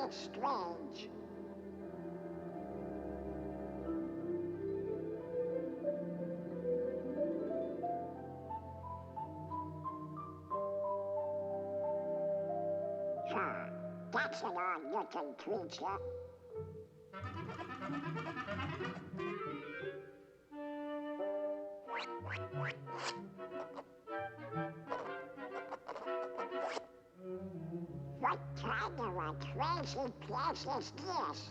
is strange. Sure, that's an odd-looking creature. What kind of a crazy place is this?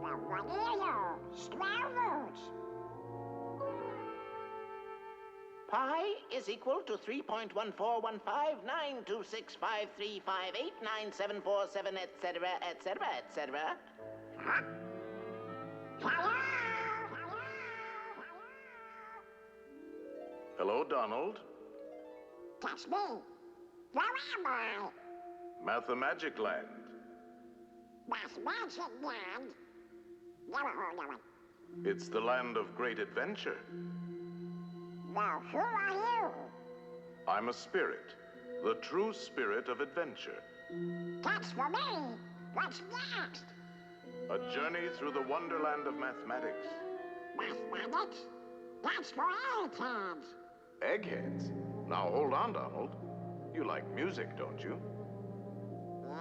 Now what are you? Stravers? Pi is equal to 3.141592653589747, etc., etc., etc. Huh? Hello? Hello? Hello, Donald. That's me. Where am I? Mathemagic Land. Mathemagic Land? Never heard of it. It's the land of great adventure. Now, who are you? I'm a spirit, the true spirit of adventure. That's for me. What's next? A journey through the wonderland of mathematics. Mathematics? That's for eggheads. Eggheads? Now hold on, Donald. You like music, don't you?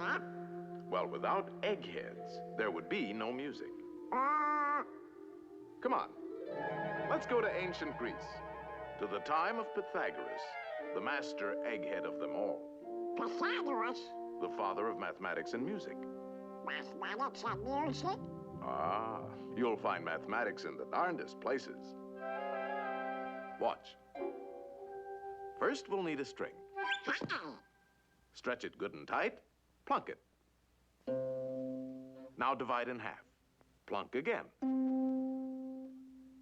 Yep. Well, without eggheads, there would be no music. Come on. Let's go to ancient Greece, to the time of Pythagoras, the master egghead of them all, Pythagoras? the father of mathematics and music. Mathematics and music? Ah, you'll find mathematics in the darndest places. Watch. First, we'll need a string. Hey, Stretch it good and tight, plunk it. Now divide in half. Plunk again.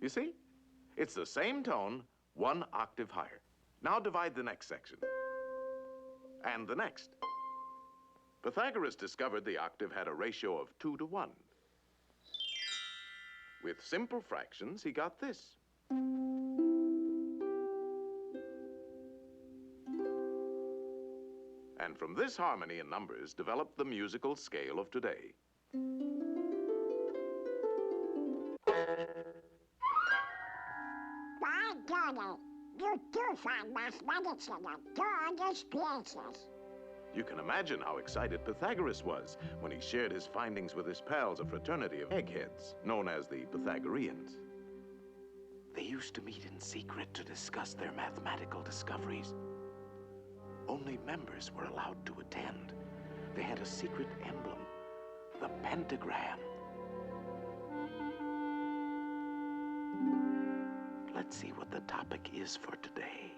You see? It's the same tone, one octave higher. Now divide the next section. And the next. Pythagoras discovered the octave had a ratio of 2 to 1. With simple fractions, he got this. And from this harmony in numbers developed the musical scale of today. by golly, you do find mathematics in the darndest places. You can imagine how excited Pythagoras was when he shared his findings with his pals, a fraternity of eggheads, known as the Pythagoreans. They used to meet in secret to discuss their mathematical discoveries. Only members were allowed to attend. They had a secret emblem, the pentagram. Let's see what the topic is for today.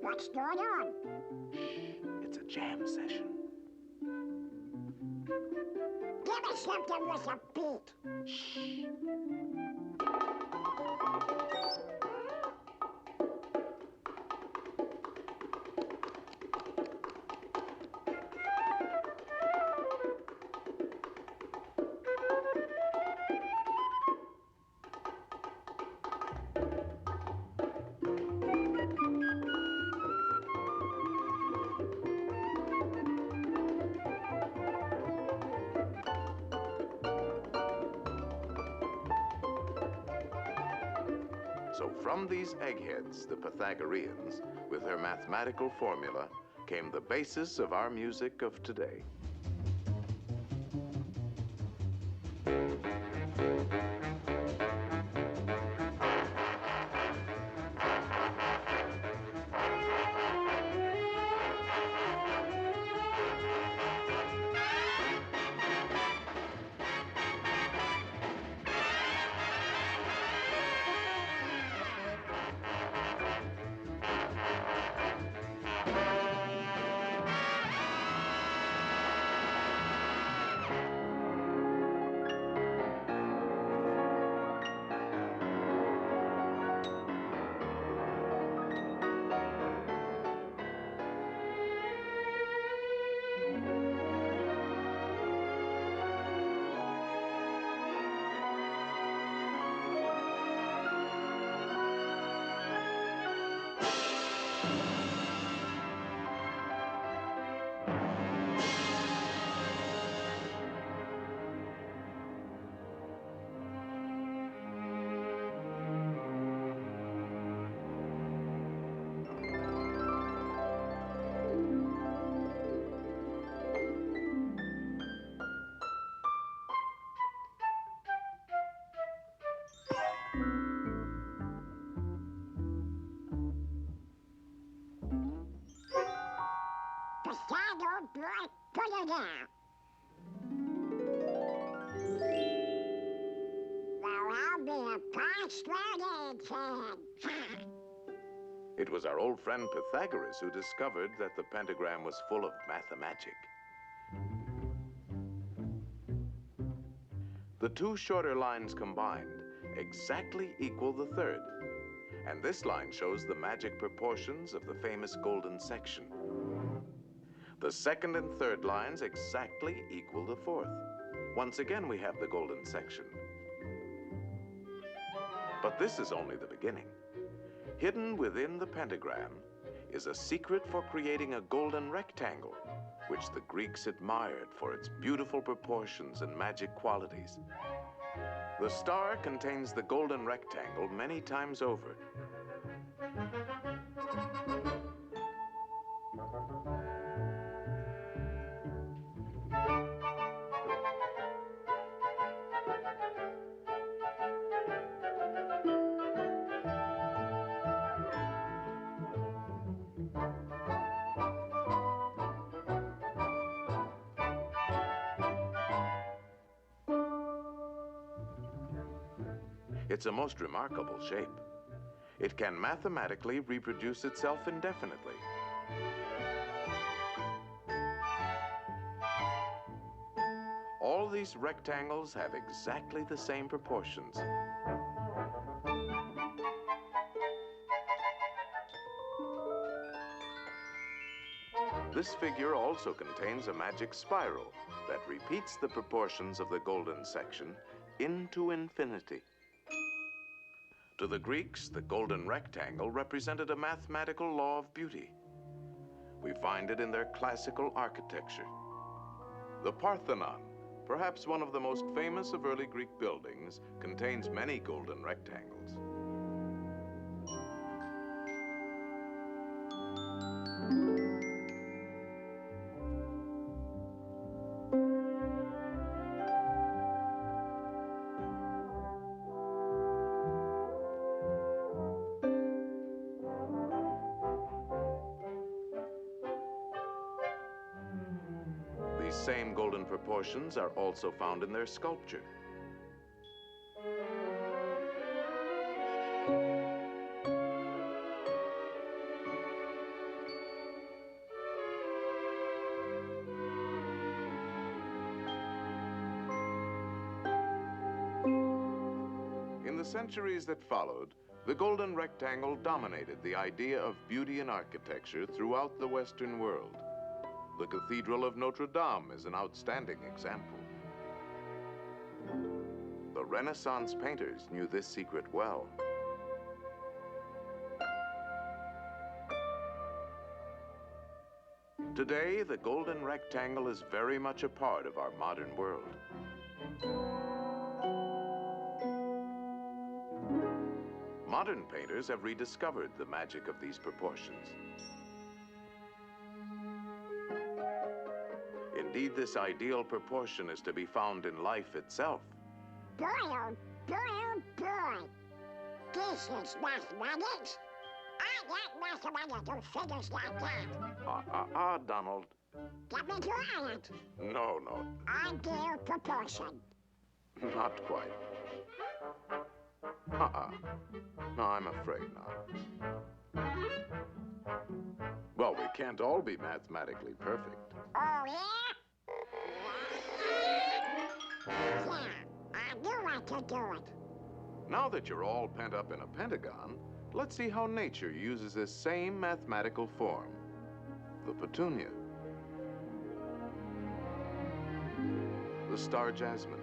What's going on? It's a jam session. Give me something with a beat. So from these eggheads, the Pythagoreans, with their mathematical formula, came the basis of our music of today. candle, boy, put it down. Well, I'll be a postman kid. It was our old friend Pythagoras who discovered that the pentagram was full of mathemagic. The two shorter lines combined exactly equal the third. And this line shows the magic proportions of the famous golden section. The second and third lines exactly equal the fourth. Once again, we have the golden section. But this is only the beginning. Hidden within the pentagram is a secret for creating a golden rectangle, which the Greeks admired for its beautiful proportions and magic qualities. The star contains the golden rectangle many times over. It's a most remarkable shape. It can mathematically reproduce itself indefinitely. All these rectangles have exactly the same proportions. This figure also contains a magic spiral that repeats the proportions of the golden section into infinity. To the Greeks, the golden rectangle represented a mathematical law of beauty. We find it in their classical architecture. The Parthenon, perhaps one of the most famous of early Greek buildings, contains many golden rectangles. These same golden proportions are also found in their sculpture. In the centuries that followed, the golden rectangle dominated the idea of beauty in architecture throughout the Western world. The Cathedral of Notre Dame is an outstanding example. The Renaissance painters knew this secret well. Today, the golden rectangle is very much a part of our modern world. Modern painters have rediscovered the magic of these proportions. Indeed, this ideal proportion is to be found in life itself. Boy, oh boy, oh boy. This is mathematics. I got mathematical figures like that. Donald. Get me to it. No. Ideal proportion. Not quite. No, I'm afraid not. Well, we can't all be mathematically perfect. Oh, yeah? Yeah, I knew I could do it. Now that you're all pent up in a pentagon, let's see how nature uses this same mathematical form, the petunia, the star jasmine,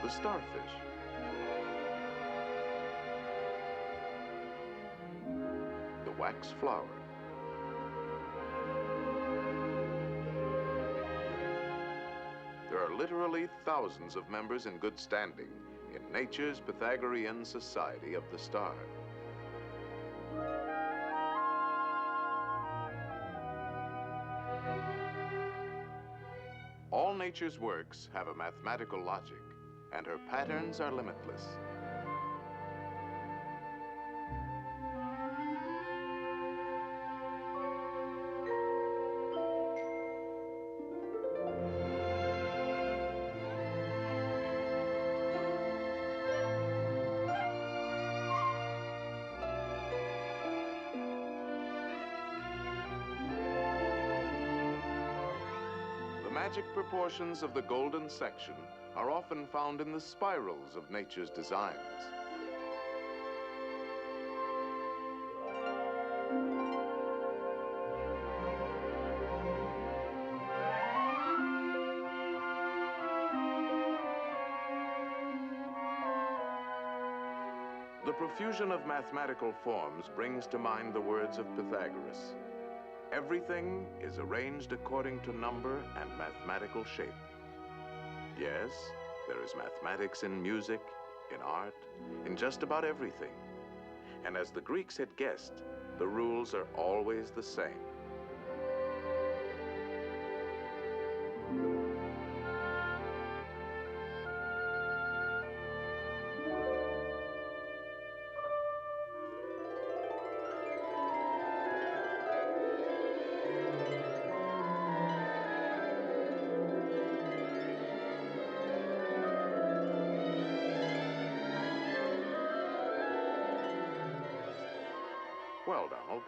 the starfish, the wax flower, there are literally thousands of members in good standing in nature's Pythagorean Society of the Star. All nature's works have a mathematical logic, and her patterns are limitless. magic proportions of the golden section are often found in the spirals of nature's designs. The profusion of mathematical forms brings to mind the words of Pythagoras. Everything is arranged according to number and mathematical shape. Yes, there is mathematics in music, in art, in just about everything. And as the Greeks had guessed, the rules are always the same. Well, Donald,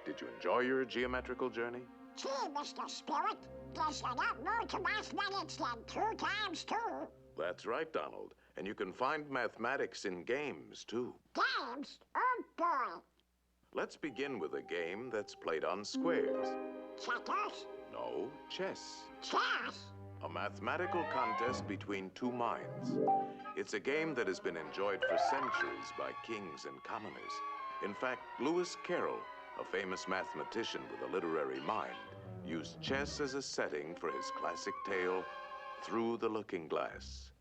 did you enjoy your geometrical journey? Gee, Mr. Spirit, there's a lot more to mathematics than 2 times 2. That's right, Donald. And you can find mathematics in games, too. Games? Oh, boy. Let's begin with a game that's played on squares. Checkers? No, chess. Chess? A mathematical contest between two minds. It's a game that has been enjoyed for centuries by kings and commoners. In fact, Lewis Carroll, a famous mathematician with a literary mind, used chess as a setting for his classic tale, Through the Looking Glass.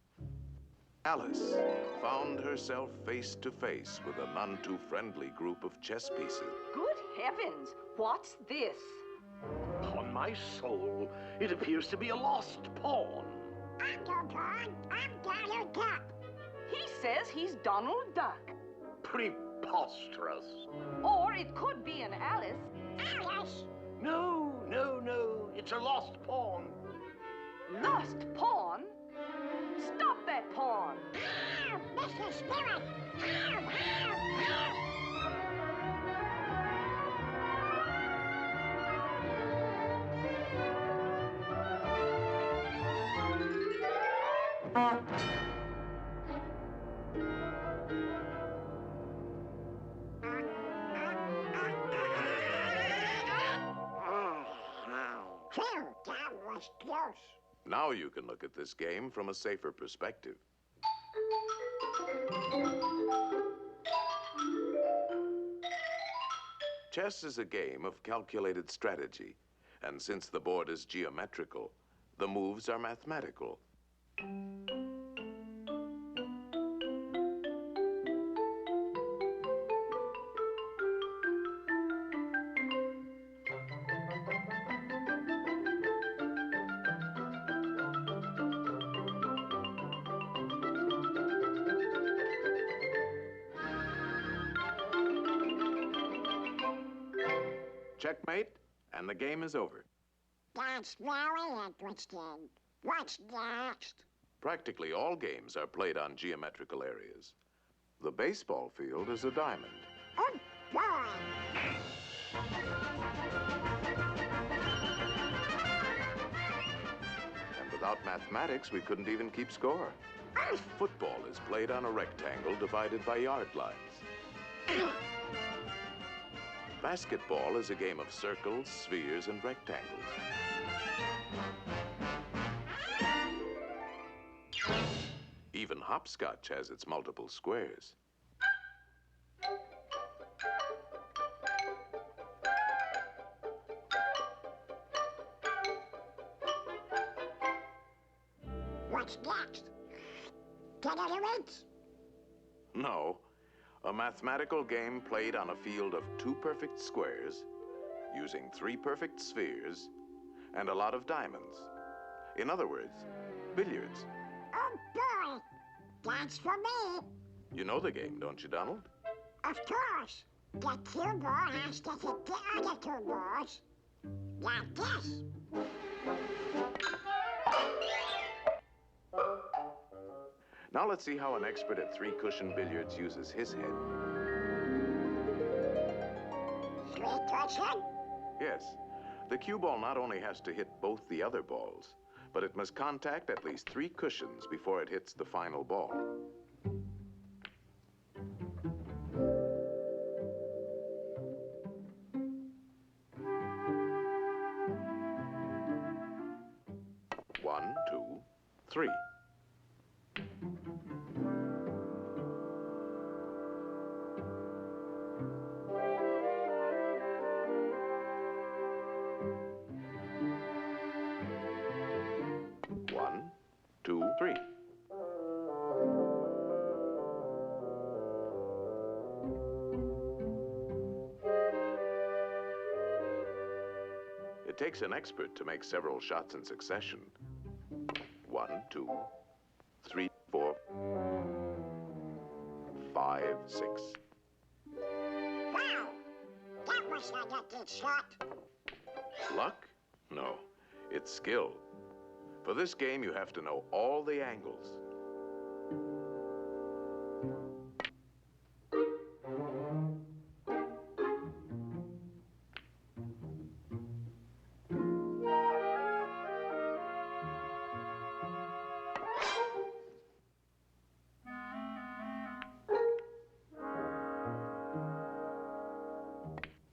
Alice found herself face to face with a none too friendly group of chess pieces. Good heavens, what's this? Upon my soul, it appears to be a lost pawn. I'm no pawn. I'm Donald Duck. He says he's Donald Duck. Preposterous. Or it could be an Alice. Alice? No, no, no. It's a lost pawn. Lost pawn? Stop that pawn! Ow, Mr. Spirit! Ow, ow, ow! Phew, that was close. Now you can look at this game from a safer perspective. Chess is a game of calculated strategy, and since the board is geometrical, the moves are mathematical. Checkmate, and the game is over. That's very interesting. What's next? Practically all games are played on geometrical areas. The baseball field is a diamond. Oh, boy. And without mathematics, we couldn't even keep score. Football is played on a rectangle divided by yard lines. Basketball is a game of circles, spheres, and rectangles. Even hopscotch has its multiple squares. What's next? Get any wins? No, a mathematical game played on a field of 2 perfect squares, using 3 perfect spheres, and a lot of diamonds. In other words, billiards. Oh, boy. That's for me. You know the game, don't you, Donald? Of course. The cue ball has to hit the other 2 balls. Like this. Now let's see how an expert at 3-cushion billiards uses his head. 3-cushion? Yes, the cue ball not only has to hit both the other balls, but it must contact at least 3 cushions before it hits the final ball. One, two, three. One, two, three. It takes an expert to make several shots in succession. 1, 2, 3, 4, 5, 6. Wow! That was not a good shot. Luck? No, it's skill. For this game, you have to know all the angles.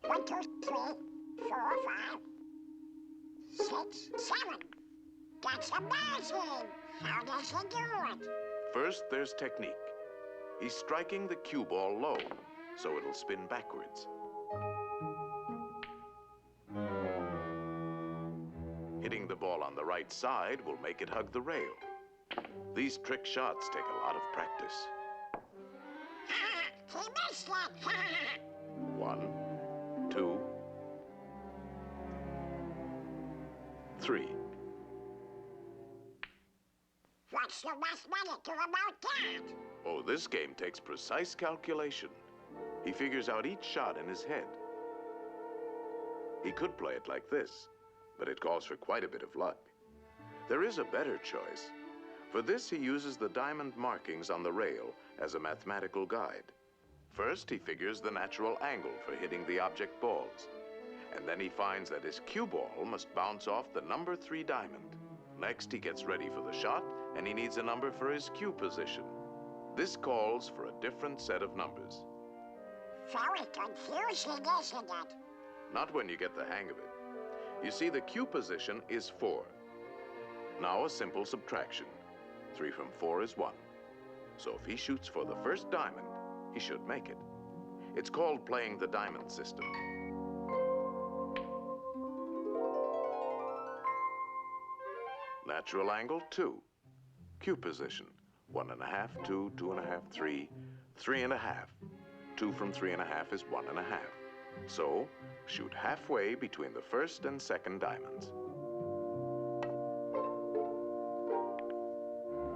One, two, three, 4, 5, 6, 7. That's amazing! How does he do it? First, there's technique. He's striking the cue ball low, so it'll spin backwards. Hitting the ball on the right side will make it hug the rail. These trick shots take a lot of practice. He missed it! 1, 2, 3. What's the mathematical about that? Oh, this game takes precise calculation. He figures out each shot in his head. He could play it like this, but it calls for quite a bit of luck. There is a better choice. For this, he uses the diamond markings on the rail as a mathematical guide. First, he figures the natural angle for hitting the object balls. And then he finds that his cue ball must bounce off the number 3 diamond. Next, he gets ready for the shot, and he needs a number for his cue position. This calls for a different set of numbers. Very confusing, isn't it? Not when you get the hang of it. You see, the cue position is 4. Now a simple subtraction. 3 from 4 is 1. So if he shoots for the first diamond, he should make it. It's called playing the diamond system. Natural angle, 2. Cue position, 1.5, 2, 2.5, 3, 3.5. 2 from 3.5 is 1.5. So, shoot halfway between the first and second diamonds.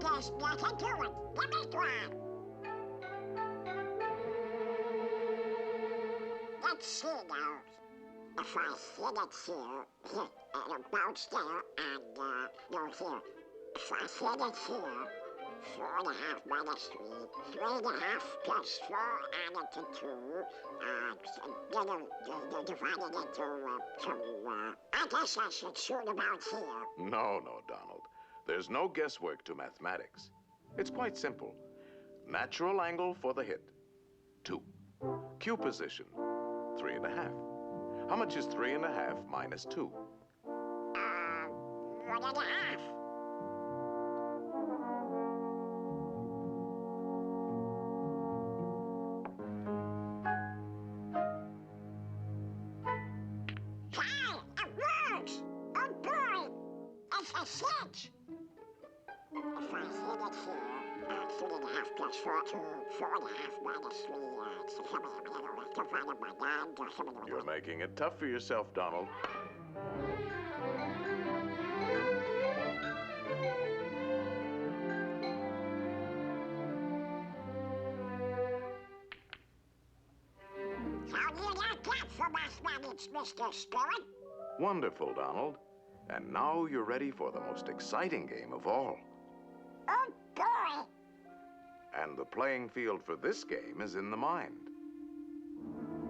There's nothing to it. Give me one. Let's see now. If I hit it here, it'll bounce there, and, no, here. If I hit it here, 4.5 minus 3, 3.5 plus 4 added to 2, divided into 2, I guess I should shoot about here. No, Donald. There's no guesswork to mathematics. It's quite simple. Natural angle for the hit, 2. Cue position, 3.5. How much is 3.5 minus 2? 1.5. Hey, it works! Oh boy! It's a 6! If I hit it here, 3.5 plus 4, 2, 4.5 minus 3, divided by 9, You're making it tough for yourself, Donald. How do you like that for mathematics, Mr. Spirit? Wonderful, Donald. And now you're ready for the most exciting game of all. Oh boy! And the playing field for this game is in the mind.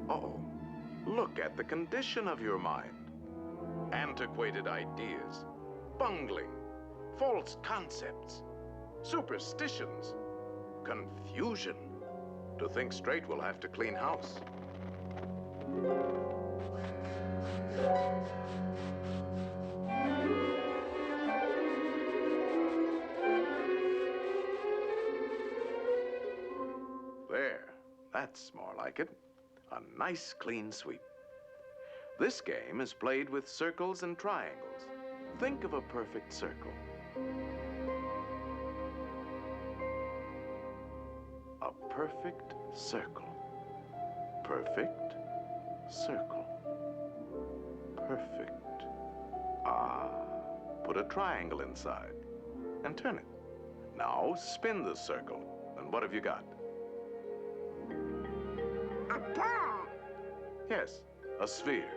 Uh-oh. Look at the condition of your mind. Antiquated ideas, bungling, false concepts, superstitions, confusion. To think straight, we'll have to clean house. There, that's more like it. A nice clean sweep. This game is played with circles and triangles. Think of a perfect circle. A perfect circle. Perfect circle. Perfect. Ah, put a triangle inside and turn it. Now spin the circle. And what have you got? A ball. Yes, a sphere.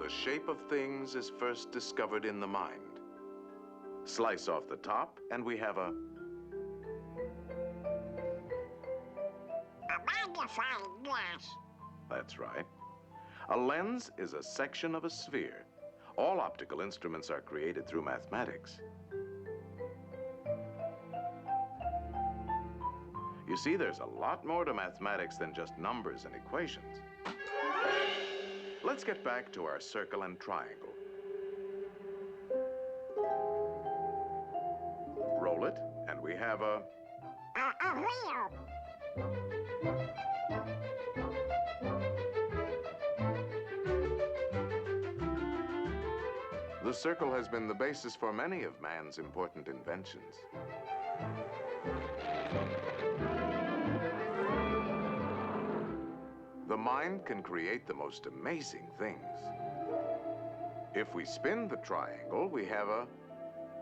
The shape of things is first discovered in the mind. Slice off the top, and we have a magnifying glass. That's right. A lens is a section of a sphere. All optical instruments are created through mathematics. You see, there's a lot more to mathematics than just numbers and equations. Let's get back to our circle and triangle. Roll it, and we have a wheel. The circle has been the basis for many of man's important inventions. The mind can create the most amazing things. If we spin the triangle, we have a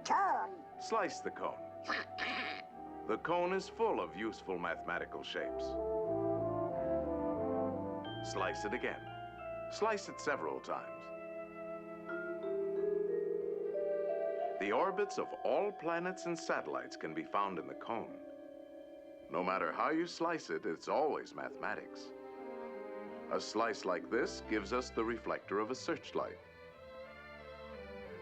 Cone. slice the cone. The cone is full of useful mathematical shapes. Slice it again. Slice it several times. The orbits of all planets and satellites can be found in the cone. No matter how you slice it, it's always mathematics. A slice like this gives us the reflector of a searchlight.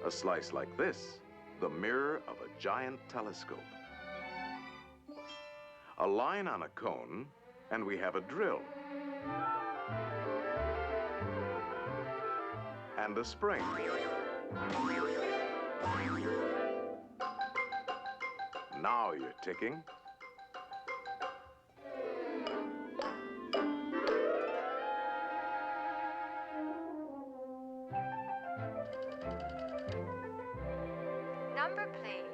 A slice like this, the mirror of a giant telescope. A line on a cone, and we have a drill. And a spring. Now you're ticking. Number, please.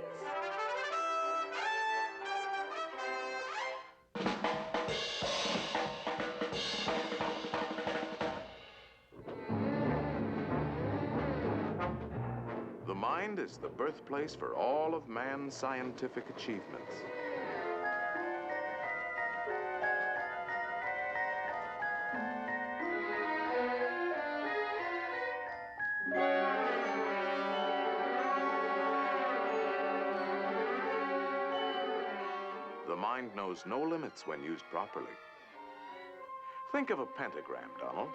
The mind is the birthplace for all of man's scientific achievements. The mind knows no limits when used properly. Think of a pentagram, Donald.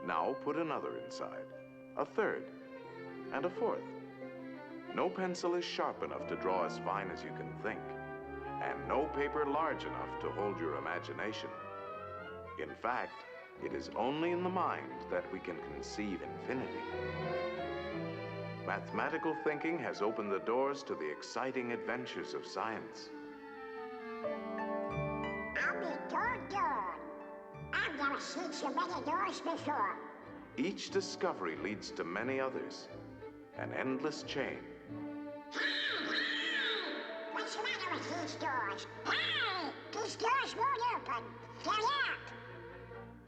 Now put another inside, a third, and a fourth. No pencil is sharp enough to draw as fine as you can think, and no paper large enough to hold your imagination. In fact, it is only in the mind that we can conceive infinity. Mathematical thinking has opened the doors to the exciting adventures of science. I'll be doggone. I've never seen so many doors before. Each discovery leads to many others, an endless chain. What's the matter with these doors? Hey! These doors won't open. They're locked.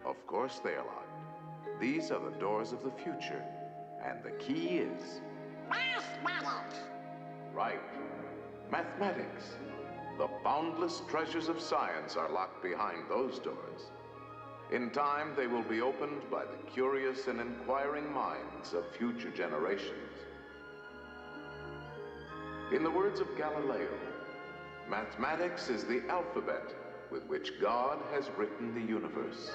Of course they are locked. These are the doors of the future, and the key is... Mathematics. Right. Mathematics. The boundless treasures of science are locked behind those doors. In time, they will be opened by the curious and inquiring minds of future generations. In the words of Galileo, mathematics is the alphabet with which God has written the universe.